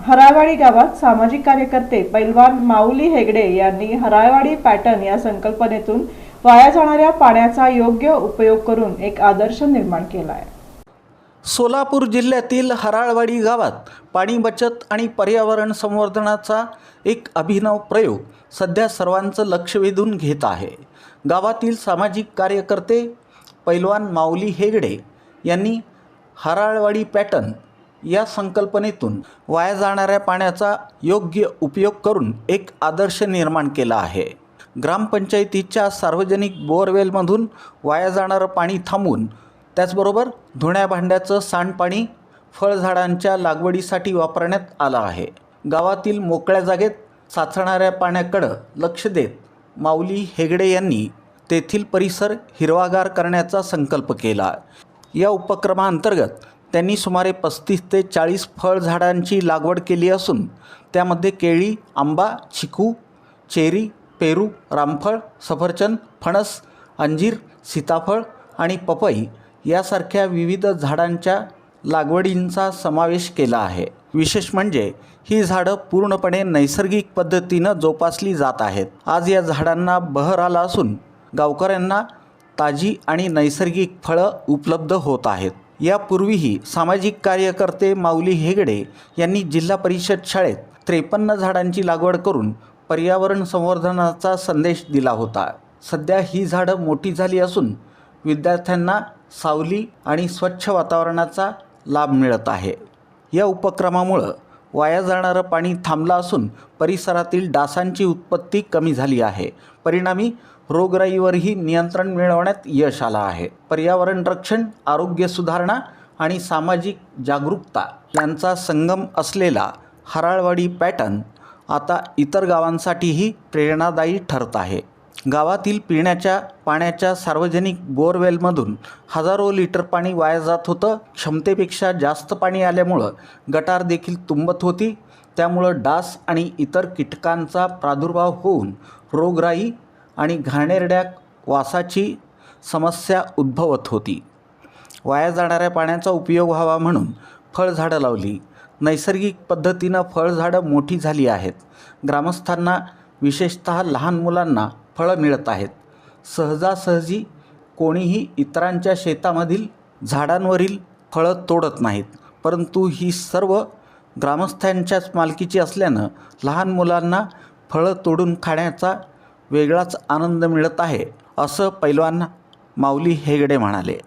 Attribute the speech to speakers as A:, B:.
A: हराळवाडी गावात सामाजिक कार्यकर्ते पैलवान माऊली हेगडे यांनी हराळवाडी पॅटर्न या संकल्पनेतून वाया जाणाऱ्या पाण्याचा योग्य उपयोग करून एक आदर्श निर्माण केला आहे।
B: सोलापूर जिल्ह्यातील हराळवाडी गावात पाणी बचत आणि पर्यावरण संवर्धनाचा एक अभिनव प्रयोग सध्या सर्वांचं लक्ष वेधून घेत आहे। गावातील सामाजिक कार्यकर्ते पैलवान माऊली हेगडे यांनी हराळवाडी पॅटर्न या संकल्पनेतून वाया जाणाऱ्या पाण्याचा योग्य उपयोग करून एक आदर्श निर्माण केला आहे। ग्रामपंचायतीच्या सार्वजनिक बोअरवेलमधून वाया जाणारं पाणी थांबवून त्याचबरोबर धुण्या भांड्याचं सांडपाणी फळझाडांच्या लागवडीसाठी वापरण्यात आलं आहे। गावातील मोकळ्या जागेत साचणाऱ्या पाण्याकडे लक्ष देत माऊली हेगडे यांनी तेथील परिसर हिरवागार करण्याचा संकल्प केला। या उपक्रमाअंतर्गत त्यांनी सुमारे 35 ते 40 फळझाडांची लागवड केली असून त्यामध्ये केळी, आंबा, चिकू, चेरी, पेरू, रामफळ, सफरचंद, फणस, अंजीर, सीताफळ आणि पपई यासारख्या विविध झाडांच्या लागवडींचा समावेश केला आहे। विशेष म्हणजे ही झाडं पूर्णपणे नैसर्गिक पद्धतीनं जोपासली जात आहेत। आज या झाडांना बहर आला असून गावकऱ्यांना ताजी आणि नैसर्गिक फळं उपलब्ध होत आहेत। यापूर्वीही सामाजिक कार्यकर्ते माऊली हेगडे यांनी जिल्हा परिषद शाळेत 53 झाडांची लागवड करून पर्यावरण संवर्धनाचा संदेश दिला होता। सध्या ही झाडं मोठी झाली असून विद्यार्थ्यांना सावली आणि स्वच्छ वातावरणाचा लाभ मिळत आहे। या उपक्रमामुळे वाया जाणारं पाणी थांबलं असून परिसरातील डासांची उत्पत्ती कमी झाली आहे। परिणामी रोगराईवरही नियंत्रण मिळवण्यात यश आलं आहे। पर्यावरण रक्षण, आरोग्य सुधारणा आणि सामाजिक जागरूकता यांचा संगम असलेला हराळवाडी पॅटर्न आता इतर गावांसाठीही प्रेरणादायी ठरत आहे। गावातील पिण्याच्या पाण्याच्या सार्वजनिक बोअरवेलमधून हजारो लिटर पाणी वाया जात होतं। क्षमतेपेक्षा जास्त पाणी आल्यामुळं गटार देखील तुंबत होती। त्यामुळं डास आणि इतर कीटकांचा प्रादुर्भाव होऊन रोगराई आणि घाणेरड्या वासाची समस्या उद्भवत होती। वाया जाणाऱ्या पाण्याचा उपयोग व्हावा म्हणून फळझाडं लावली। नैसर्गिक पद्धतीनं फळझाडं मोठी झाली आहेत। ग्रामस्थांना विशेषतः लहान मुलांना फळं मिळत आहेत। सहजासहजी कोणीही इतरांच्या शेतामधील झाडांवरील फळं तोडत नाहीत, परंतु ही सर्व ग्रामस्थांच्याच मालकीची असल्यानं लहान मुलांना फळं तोडून खाण्याचा वेगळाच आनंद मिळत आहे, असं पैलवान माऊली हेगडे म्हणाले।